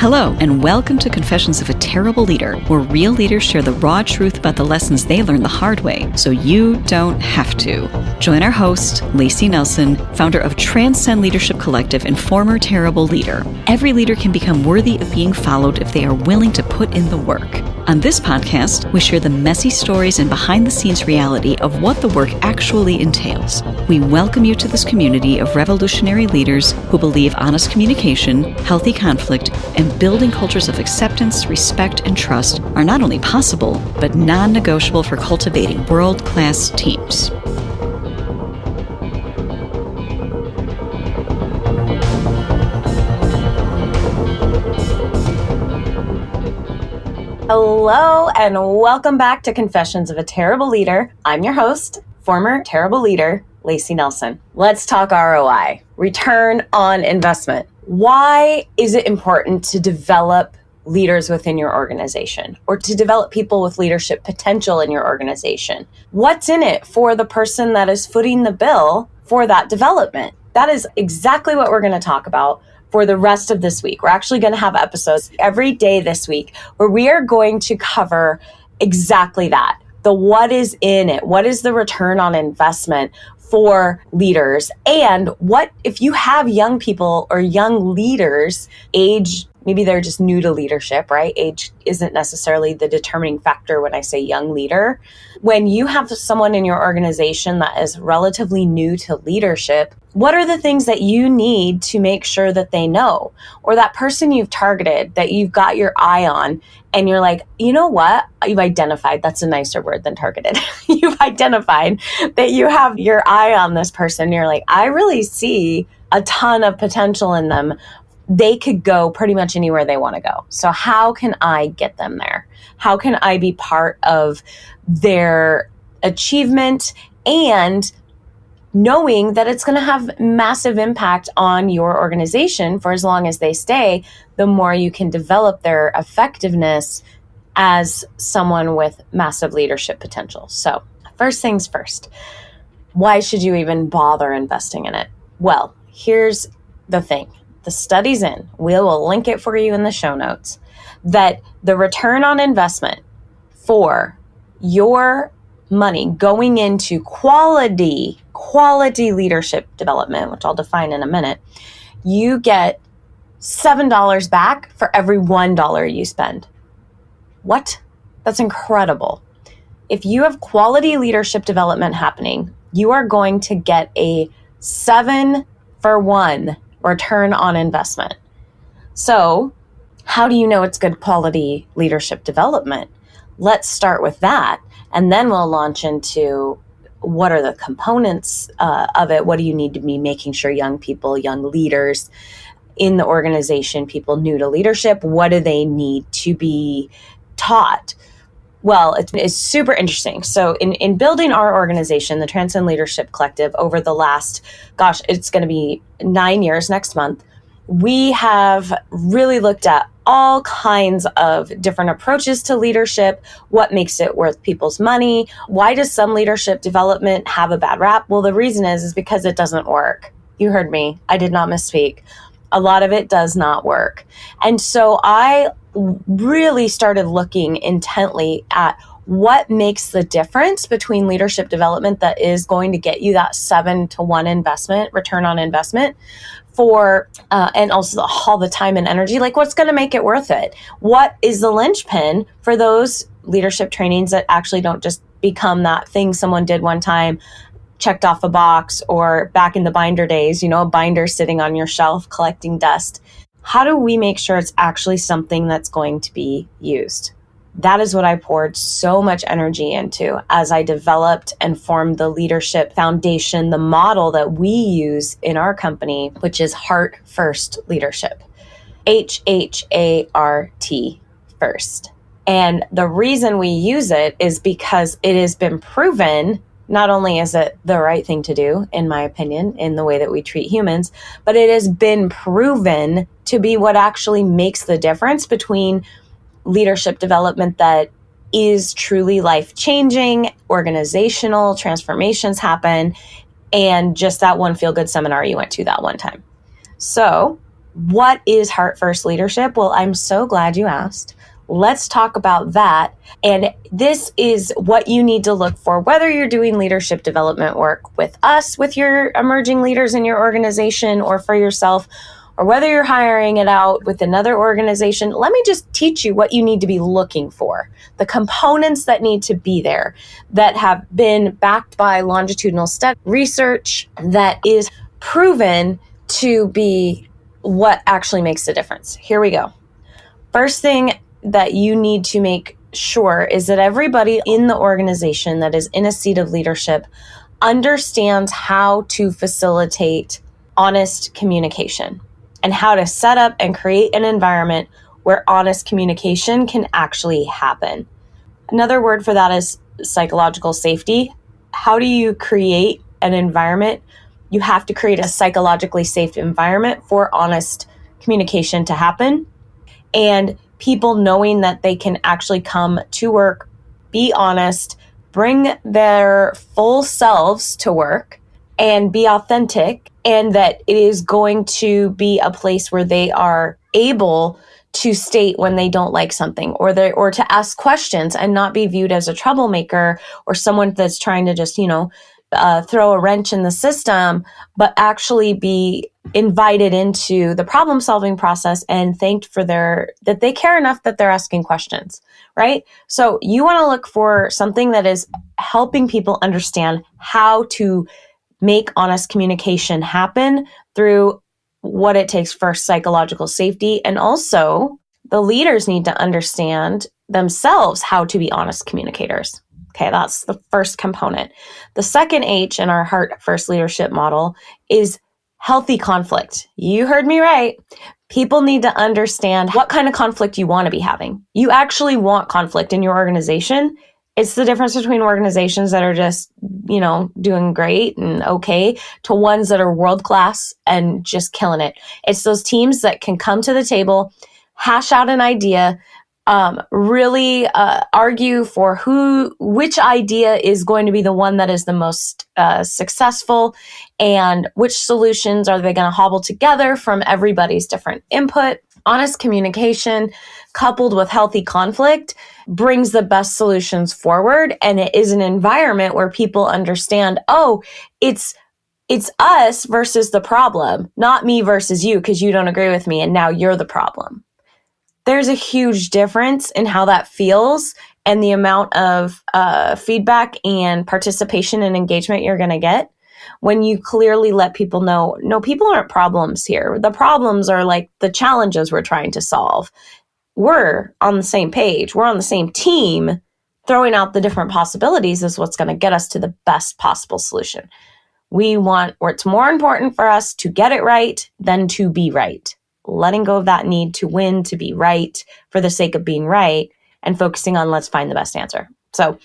Hello, and welcome to Confessions of a Terrible Leader, where real leaders share the raw truth about the lessons they learned the hard way, so you don't have to. Join our host, Layci Nelson, founder of Transcend Leadership Collective and former terrible leader. Every leader can become worthy of being followed if they are willing to put in the work. On this podcast, we share the messy stories and behind-the-scenes reality of what the work actually entails. We welcome you to this community of revolutionary leaders who believe honest communication, healthy conflict, and building cultures of acceptance, respect, and trust are not only possible, but non-negotiable for cultivating world-class teams. Hello, and welcome back to Confessions of a Terrible Leader. I'm your host, former terrible leader, Layci Nelson. Let's talk ROI, return on investment. Why is it important to develop leaders within your organization or to develop people with leadership potential in your organization? What's in it for the person that is footing the bill for that development? That is exactly what we're going to talk about for the rest of this week. We're actually going to have episodes every day this week where we are going to cover exactly that. The what is in it? What is the return on investment for leaders? And what if you have young people or young leaders, maybe they're just new to leadership, right? Age isn't necessarily the determining factor when I say young leader. When you have someone in your organization that is relatively new to leadership, what are the things that you need to make sure that they know? Or that person you've targeted, that you've got your eye on, and you're like, you know what? You've identified, that's a nicer word than targeted. You've identified that you have your eye on this person. You're like, I really see a ton of potential in them. They could go pretty much anywhere they want to go. So how can I get them there? How can I be part of their achievement and knowing that it's going to have massive impact on your organization for as long as they stay, the more you can develop their effectiveness as someone with massive leadership potential. So first things first, why should you even bother investing in it? Well, here's the thing. The study's in. We will link it for you in the show notes, that the return on investment for your money going into quality leadership development, which I'll define in a minute, you get $7 back for every $1 you spend. What? That's incredible. If you have quality leadership development happening, you are going to get a 7-for-1 return on investment. So how do you know it's good quality leadership development? Let's start with that. And then we'll launch into what are the components of it? What do you need to be making sure young people, young leaders in the organization, people new to leadership, what do they need to be taught? Well, it's super interesting. So in building our organization, the Transcend Leadership Collective, over the last, it's going to be 9 years next month, we have really looked at all kinds of different approaches to leadership. What makes it worth people's money? Why does some leadership development have a bad rap? Well, the reason is because it doesn't work. You heard me. I did not misspeak. A lot of it does not work. And so I really started looking intently at what makes the difference between leadership development that is going to get you that 7-to-1 investment, return on investment, for and also all the time and energy. Like, what's going to make it worth it? What is the linchpin for those leadership trainings that actually don't just become that thing someone did one time, checked off a box, or back in the binder days, a binder sitting on your shelf collecting dust? How do we make sure it's actually something that's going to be used? That is what I poured so much energy into as I developed and formed the leadership foundation, the model that we use in our company, which is Heart First Leadership. HHART first. And the reason we use it is because it has been proven Not only is it the right thing to do, in my opinion, in the way that we treat humans, but it has been proven to be what actually makes the difference between leadership development that is truly life-changing, organizational transformations happen, and just that one feel-good seminar you went to that one time. So, what is Heart First Leadership? Well, I'm so glad you asked. Let's talk about that. And this is what you need to look for, whether you're doing leadership development work with us, with your emerging leaders in your organization, or for yourself, or whether you're hiring it out with another organization. Let me just teach you what you need to be looking for, the components that need to be there that have been backed by longitudinal study research that is proven to be what actually makes the difference. Here we go. First thing that you need to make sure is that everybody in the organization that is in a seat of leadership understands how to facilitate honest communication and how to set up and create an environment where honest communication can actually happen. Another word for that is psychological safety. How do you create an environment? You have to create a psychologically safe environment for honest communication to happen, and people knowing that they can actually come to work, be honest, bring their full selves to work and be authentic, and that it is going to be a place where they are able to state when they don't like something, or to ask questions and not be viewed as a troublemaker or someone that's trying to just, throw a wrench in the system, but actually be invited into the problem solving process and thanked for that they care enough that they're asking questions, right? So you want to look for something that is helping people understand how to make honest communication happen through what it takes for psychological safety. And also the leaders need to understand themselves how to be honest communicators. Okay, that's the first component. The second H in our Heart First leadership model is healthy conflict. You heard me right. People need to understand what kind of conflict you want to be having. You actually want conflict in your organization. It's the difference between organizations that are just, doing great and okay to ones that are world-class and just killing it. It's those teams that can come to the table, hash out an idea, really argue for which idea is going to be the one that is the most successful, and which solutions are they going to hobble together from everybody's different input. Honest communication coupled with healthy conflict brings the best solutions forward, and it is an environment where people understand, it's us versus the problem, not me versus you because you don't agree with me and now you're the problem. There's a huge difference in how that feels and the amount of feedback and participation and engagement you're going to get when you clearly let people know, no, people aren't problems here. The problems are like the challenges we're trying to solve. We're on the same page. We're on the same team. Throwing out the different possibilities is what's going to get us to the best possible solution. It's more important for us to get it right than to be right. Letting go of that need to win, to be right for the sake of being right, and focusing on let's find the best answer. So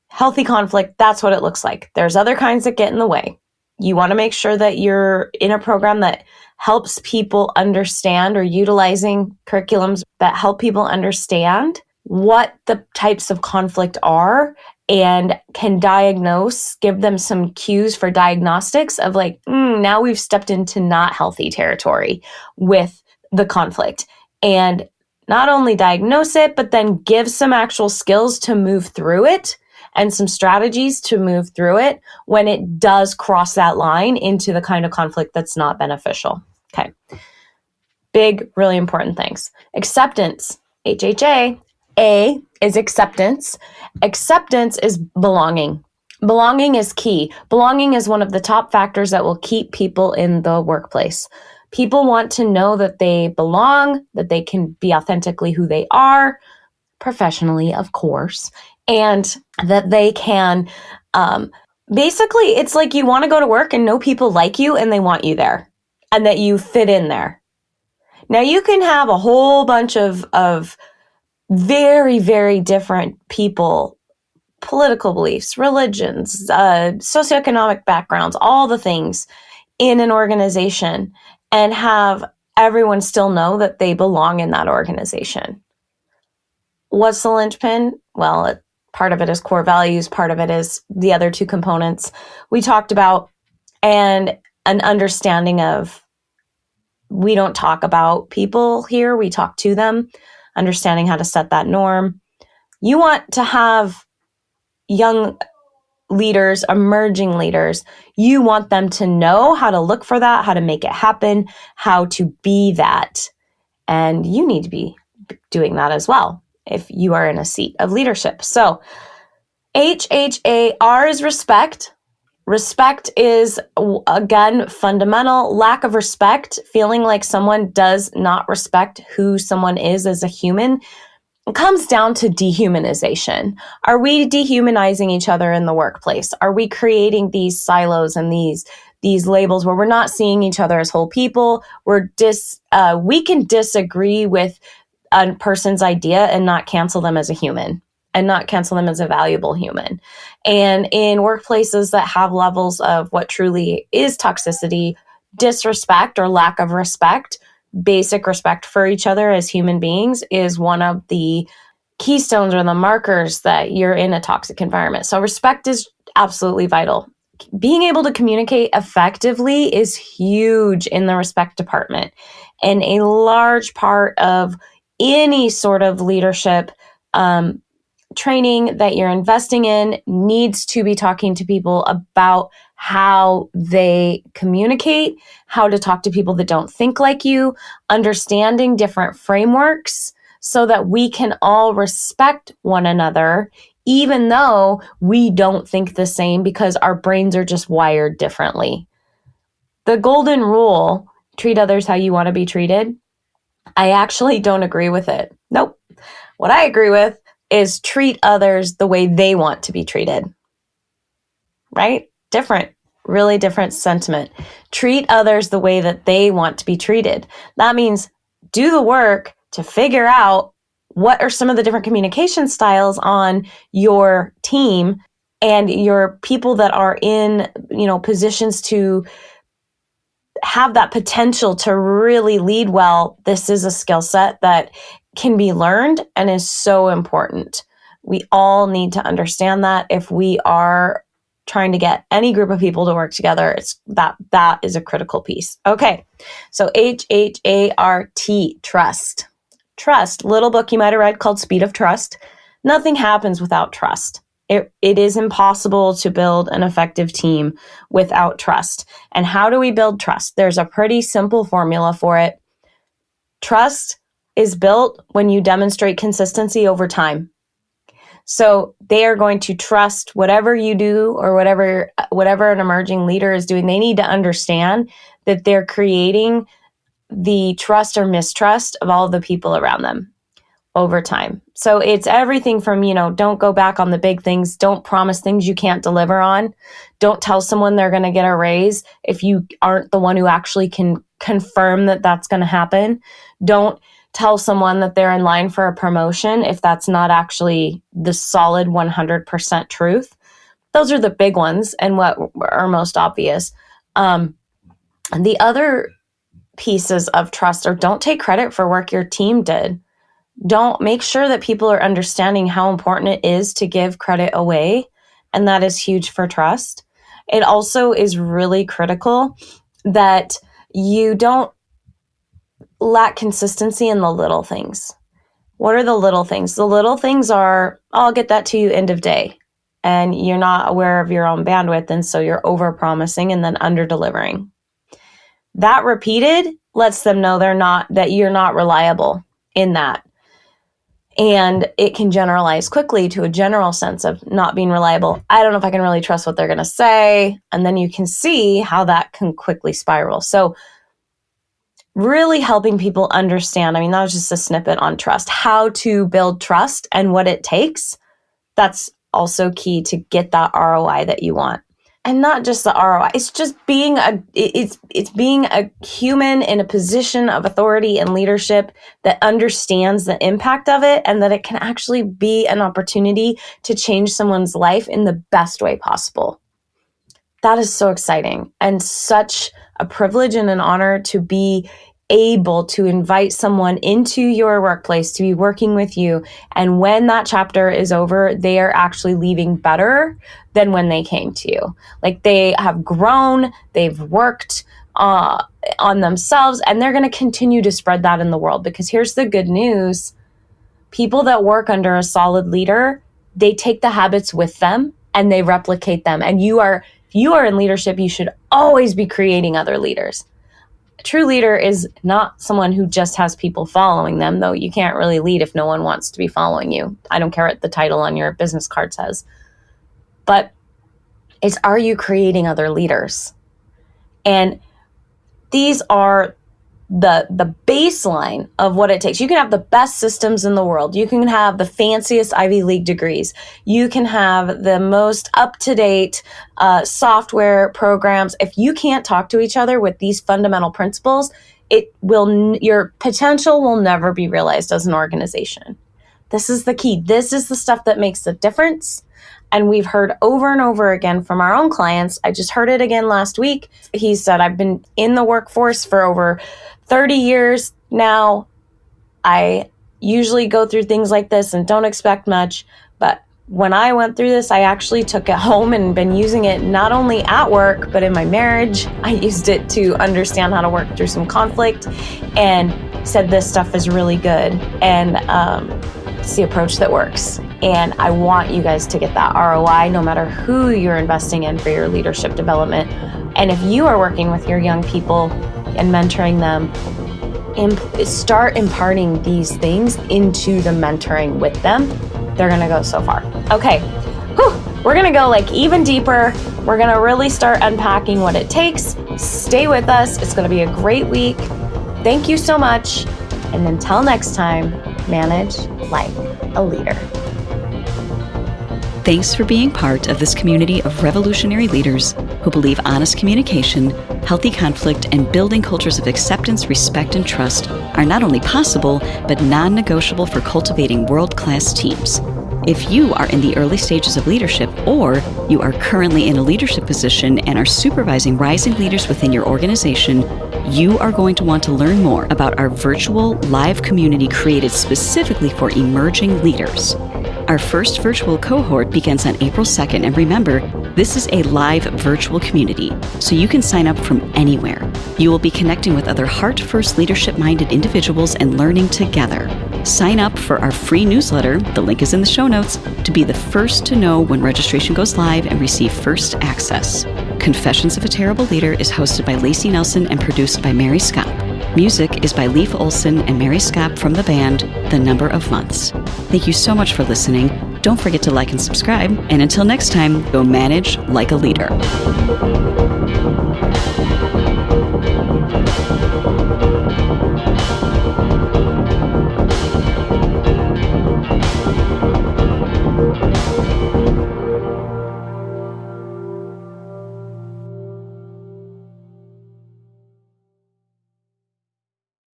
healthy conflict, that's what it looks like. There's other kinds that get in the way. You want to make sure that you're in a program that helps people understand, or utilizing curriculums that help people understand what the types of conflict are and can diagnose, give them some cues for diagnostics of now we've stepped into not healthy territory with the conflict. And not only diagnose it, but then give some actual skills to move through it and some strategies to move through it when it does cross that line into the kind of conflict that's not beneficial. Okay. Big, really important things. Acceptance, HHA. A is acceptance. Acceptance is belonging. Belonging is key. Belonging is one of the top factors that will keep people in the workplace. People want to know that they belong, that they can be authentically who they are, professionally, of course, and that they can, basically, it's like you want to go to work and know people like you and they want you there and that you fit in there. Now, you can have a whole bunch of very, very different people political beliefs, religions, socioeconomic backgrounds, all the things in an organization, and have everyone still know that they belong in that organization. What's the linchpin? Well, part of it is core values. Part of it is the other two components we talked about, and an understanding of we don't talk about people here, we talk to them, understanding how to set that norm. You want to have young leaders, emerging leaders, you want them to know how to look for that, how to make it happen, how to be that. And you need to be doing that as well if you are in a seat of leadership. So HHAR is respect. Respect is, again, fundamental. Lack of respect, feeling like someone does not respect who someone is as a human, it comes down to dehumanization. Are we dehumanizing each other in the workplace? Are we creating these silos and these labels where we're not seeing each other as whole people? We can disagree with a person's idea and not cancel them as a human and not cancel them as a valuable human. And in workplaces that have levels of what truly is toxicity, disrespect or lack of respect, basic respect for each other as human beings is one of the keystones or the markers that you're in a toxic environment. So respect is absolutely vital. Being able to communicate effectively is huge in the respect department. And a large part of any sort of leadership training that you're investing in needs to be talking to people about how they communicate, how to talk to people that don't think like you, understanding different frameworks so that we can all respect one another, even though we don't think the same because our brains are just wired differently. The golden rule, treat others how you want to be treated, I actually don't agree with it. Nope. What I agree with is treat others the way they want to be treated. Right? Different, really different sentiment. Treat others the way that they want to be treated. That means do the work to figure out what are some of the different communication styles on your team and your people that are in, positions to have that potential to really lead well. This is a skill set that can be learned and is so important. We all need to understand that if we are trying to get any group of people to work together, it's that is a critical piece. Okay, so HHART, trust. Trust, little book you might have read called Speed of Trust. Nothing happens without trust. It is impossible to build an effective team without trust. And how do we build trust? There's a pretty simple formula for it. Trust is built when you demonstrate consistency over time. So they are going to trust whatever you do or whatever an emerging leader is doing. They need to understand that they're creating the trust or mistrust of all of the people around them over time. So it's everything from, don't go back on the big things. Don't promise things you can't deliver on. Don't tell someone they're going to get a raise if you aren't the one who actually can confirm that that's going to happen. Don't tell someone that they're in line for a promotion if that's not actually the solid 100% truth. Those are the big ones and what are most obvious. And the other pieces of trust are don't take credit for work your team did. Don't make sure that people are understanding how important it is to give credit away. And that is huge for trust. It also is really critical that you don't lack consistency in the little things. What are the little things? The little things are, I'll get that to you end of day. And you're not aware of your own bandwidth. And so you're over promising and then under delivering. That repeated lets them know that you're not reliable in that. And it can generalize quickly to a general sense of not being reliable. I don't know if I can really trust what they're going to say. And then you can see how that can quickly spiral. So really helping people understand, that was just a snippet on trust, how to build trust and what it takes. That's also key to get that ROI that you want. And not just the ROI. It's just being it's being a human in a position of authority and leadership that understands the impact of it and that it can actually be an opportunity to change someone's life in the best way possible. That is so exciting and such a privilege and an honor to be able to invite someone into your workplace to be working with you. And when that chapter is over, they are actually leaving better than when they came to you. Like they have grown, they've worked on themselves, and they're going to continue to spread that in the world. Because here's the good news. People that work under a solid leader, they take the habits with them and they replicate them. And if you are in leadership, you should always be creating other leaders. A true leader is not someone who just has people following them, though you can't really lead if no one wants to be following you. I don't care what the title on your business card says. But it's, are you creating other leaders? And these are the baseline of what it takes. You can have the best systems in the world. You can have the fanciest Ivy League degrees. You can have the most up-to-date software programs. If you can't talk to each other with these fundamental principles, your potential will never be realized as an organization. This is the key. This is the stuff that makes the difference. And we've heard over and over again from our own clients. I just heard it again last week. He said, I've been in the workforce for over 30 years now. I usually go through things like this and don't expect much. But when I went through this, I actually took it home and been using it not only at work, but in my marriage. I used it to understand how to work through some conflict and said this stuff is really good. And it's the approach that works. And I want you guys to get that ROI no matter who you're investing in for your leadership development. And if you are working with your young people and mentoring them, start imparting these things into the mentoring with them. They're going to go so far. Okay. We're going to go like even deeper. We're going to really start unpacking what it takes. Stay with us. It's going to be a great week. Thank you so much. And until next time, manage like a leader. Thanks for being part of this community of revolutionary leaders who believe honest communication, healthy conflict, and building cultures of acceptance, respect, and trust are not only possible, but non-negotiable for cultivating world-class teams. If you are in the early stages of leadership, or you are currently in a leadership position and are supervising rising leaders within your organization, you are going to want to learn more about our virtual live community created specifically for emerging leaders. Our first virtual cohort begins on April 2nd, and remember, this is a live virtual community, so you can sign up from anywhere. You will be connecting with other heart-first leadership-minded individuals and learning together. Sign up for our free newsletter, the link is in the show notes, to be the first to know when registration goes live and receive first access. Confessions of a Terrible Leader is hosted by Layci Nelson and produced by Mary Scott. Music is by Leif Olson and Mary Scott from the band The Number of Months. Thank you so much for listening. Don't forget to like and subscribe. And until next time, go manage like a leader.